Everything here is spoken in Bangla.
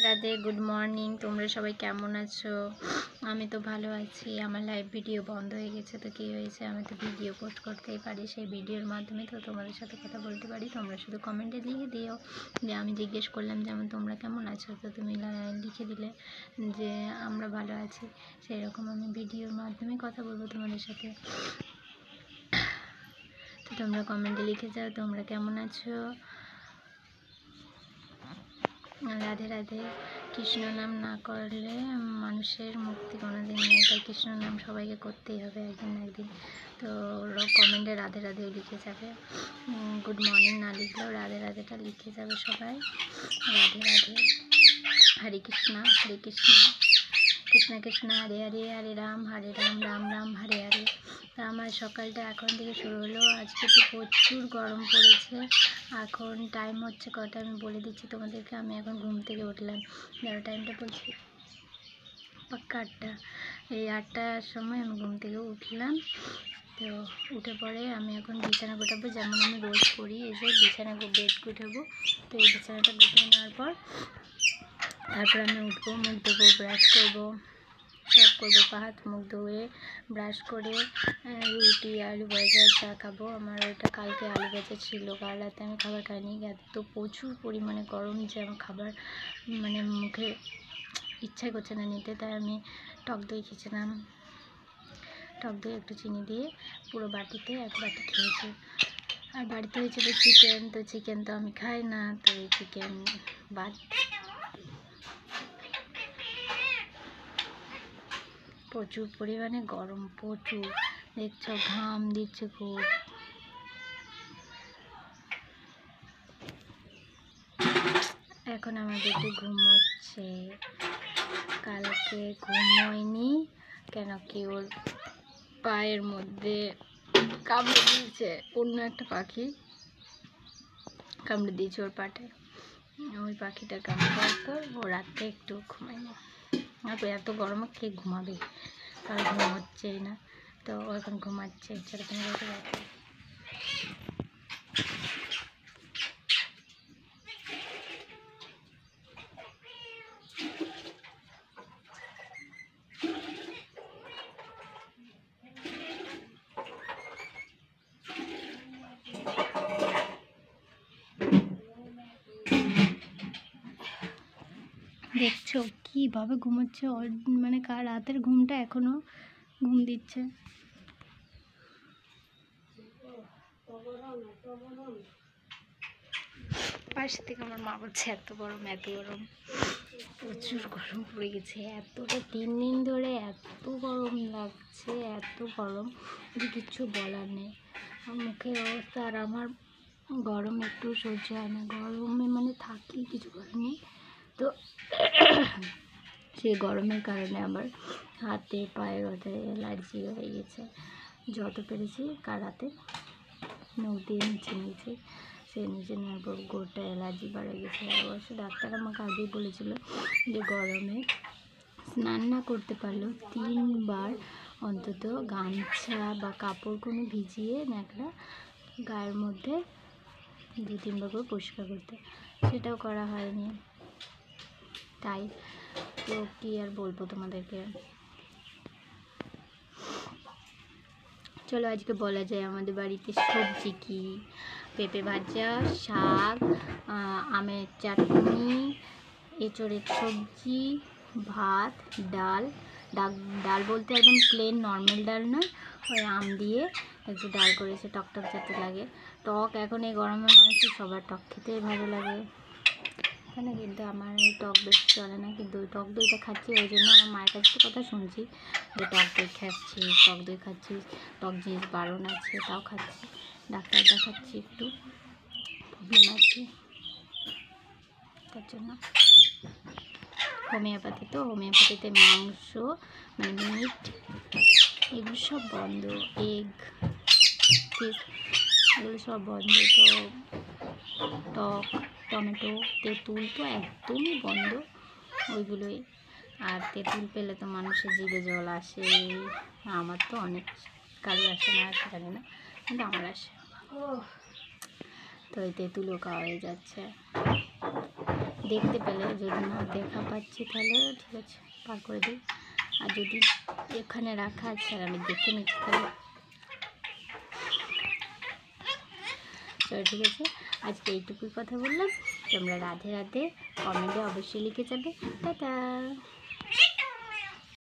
Radhe good morning. তোমরা সবাই কেমন আছো? আমি তো ভালো আছি। আমার লাইভ ভিডিও বন্ধ হয়ে গেছে, তো কী হয়েছে, আমি তো ভিডিও পোস্ট করতেই পারি, সেই ভিডিওর মাধ্যমে তো তোমাদের সাথে কথা বলতে পারি। তোমরা শুধু কমেন্টে লিখে দিও যে আমি জিজ্ঞেস করলাম যেমন তোমরা কেমন আছো, তো তুমি লিখে দিলে যে আমরা ভালো আছি। সেই রকম আমি ভিডিওর মাধ্যমে কথা বলবো তোমাদের সাথে। তো তোমরা কমেন্টে লিখে যাও তোমরা কেমন আছো। রাধে রাধে। কৃষ্ণ নাম না করলে মানুষের মুক্তি কোনোদিন নেই, তাই কৃষ্ণ নাম সবাইকে করতেই হবে একদিন না একদিন। তো কমেন্টে রাধে রাধেও লিখে যাবে, গুড মর্নিং না লিখলেও রাধে রাধেটা লিখে যাবে সবাই। রাধে রাধে। হরে কৃষ্ণ কৃষ্ণ কৃষ্ণ হরে হরে, হরে রাম রাম রাম হরে হরে। তা আমার সকালটা এখন থেকে শুরু হলো। আজকে তো প্রচুর গরম পড়েছে। এখন টাইম হচ্ছে কটা আমি বলে দিচ্ছি তোমাদেরকে। আমি এখন ঘুম থেকে উঠলাম, যারা টাইমটা বলছি পাক্কা 8টা। এই 8টার সময় আমি ঘুম থেকে উঠলাম। তো উঠে পরে আমি এখন বিছানা গোটাবো, যেমন আমি রোজ করি। এই যে বিছানা বেড গুটাবো। তো এই বিছানাটা গুটিয়ে নেওয়ার পর তারপর আমি উঠবো, মুখ দেবো, ব্রাশ করবো, সব করবো। পা হাত মুখ ধুয়ে ব্রাশ করে রুটি আলু ভাজা চা খাবো। আমার ওইটা কালকে আলু ভাজা ছিল, কাল রাতে আমি খাবার খাইনি। তো প্রচুর পরিমাণে গরম যে আমার খাবার মানে মুখে ইচ্ছাই করছে না নিতে, তাই আমি টক দই খেয়েছিলাম। টক দই একটু চিনি দিয়ে পুরো বাটিতে এক বাটি খেয়েছি। আর বাড়িতে হয়েছিল চিকেন, তো চিকেন তো আমি খাই না, তো এই চিকেন বাদ। প্রচুর পরিমাণে গরম, প্রচুর, দেখছো ঘাম দিচ্ছে খুব। এখন আমার বেশি ঘুম হচ্ছে, কালকে ঘুমোয়নি কেন কি ওর পায়ের মধ্যে কামড়ে দিয়েছে, অন্য একটা পাখি কামড়ে দিয়েছে ওর পাটে। ওই পাখিটা কামড়ে দেওয়ার পর ও রাত্রে একটু ঘুমায়নি। আর এত গরমে কে ঘুমাবে, কারণ ঘুম হচ্ছেই না, তো ও এখন ঘুমাচ্ছে। সেরকম রেখে যাচ্ছে। দেখছো কীভাবে ঘুমোচ্ছে, মানে রাতের ঘুমটা এখনও ঘুম দিচ্ছে। পাশে থেকে আমার মা বলছে এত গরম এত গরম, প্রচুর গরম পড়ে গেছে। এতটা 3 দিন ধরে এত গরম লাগছে, এত গরম যে কিচ্ছু বলার নেই। মুখের অবস্থা, আর আমার গরম একটু সহ্য হয় না, গরমে মানে থাকি কিছু করার নেই। তো সেই গরমের কারণে আমার হাতে পায়ে ওদের অ্যালার্জি হয়ে গেছে। যত পেরেছি কারাতে নখ দিয়ে নিচে সে নিচে নেওয়ার পর গোটা অ্যালার্জি বাড়ে গেছে। অবশ্য ডাক্তার আমাকে আগেই বলেছিল যে গরমে স্নান না করতে পারলেও 3 বার অন্তত গামছা বা কাপড় কোনো ভিজিয়ে ন্যাকড়া গায়ের মধ্যে 2-3 বার করে পরিষ্কার করতে, সেটাও করা হয়নি। তাই তো কী আর বলবো তোমাদেরকে। চলো আজকে বলা যায় আমাদের বাড়িতে সবজি কি। পেঁপে ভাজা, শাক, আমের চাটনি, এঁচড়ের সবজি, ভাত, ডাল। ডাল বলতে একদম প্লেন নর্মাল ডাল নয়, ওই আম দিয়ে একটু ডাল করেছে, টকটক যাতে লাগে। টক এখন এই গরমের মানুষের সবার টক খেতেই ভালো লাগে এখানে, কিন্তু আমার ওই টক বেশি চলে না। কিন্তু ওই টক দইটা খাচ্ছি, ওই জন্য আমার মায়ের কাছ থেকে কথা শুনছি যে টক দই খাচ্ছি, টক দই খাচ্ছি, টক জিনিস বারণ আছে, তাও খাচ্ছি। ডাক্তার দেখাচ্ছি, একটু প্রবলেম আছে, তার জন্য। হোমিওপ্যাথি, তো হোমিওপ্যাথিতে মাংস মানে মিট এগুলো সব বন্ধ, এগ ফিশ এগুলো সব বন্ধ। তো টক, টমেটো, তেঁতুল তো একদমই বন্ধ ওইগুলোই। আর তেঁতুল পেলে তো মানুষের জিভে জল আসে। আমার তো অনেক কারো আসে না, আসে জানি না, কিন্তু আমার আসে। তো এই তেঁতুলও খাওয়া হয়ে যাচ্ছে। দেখতে পেলে, যদি না দেখা পাচ্ছি তাহলে ঠিক আছে পার করে দিই, আর যদি এখানে রাখা আছে আর আমি দেখে নিচ্ছি তাহলে চলো ঠিক আছে। আজকে এইটুকুই কথা বললাম, তোমরা রাধে রাধে কমেন্টে অবশ্যই লিখে যাবে। টাটা।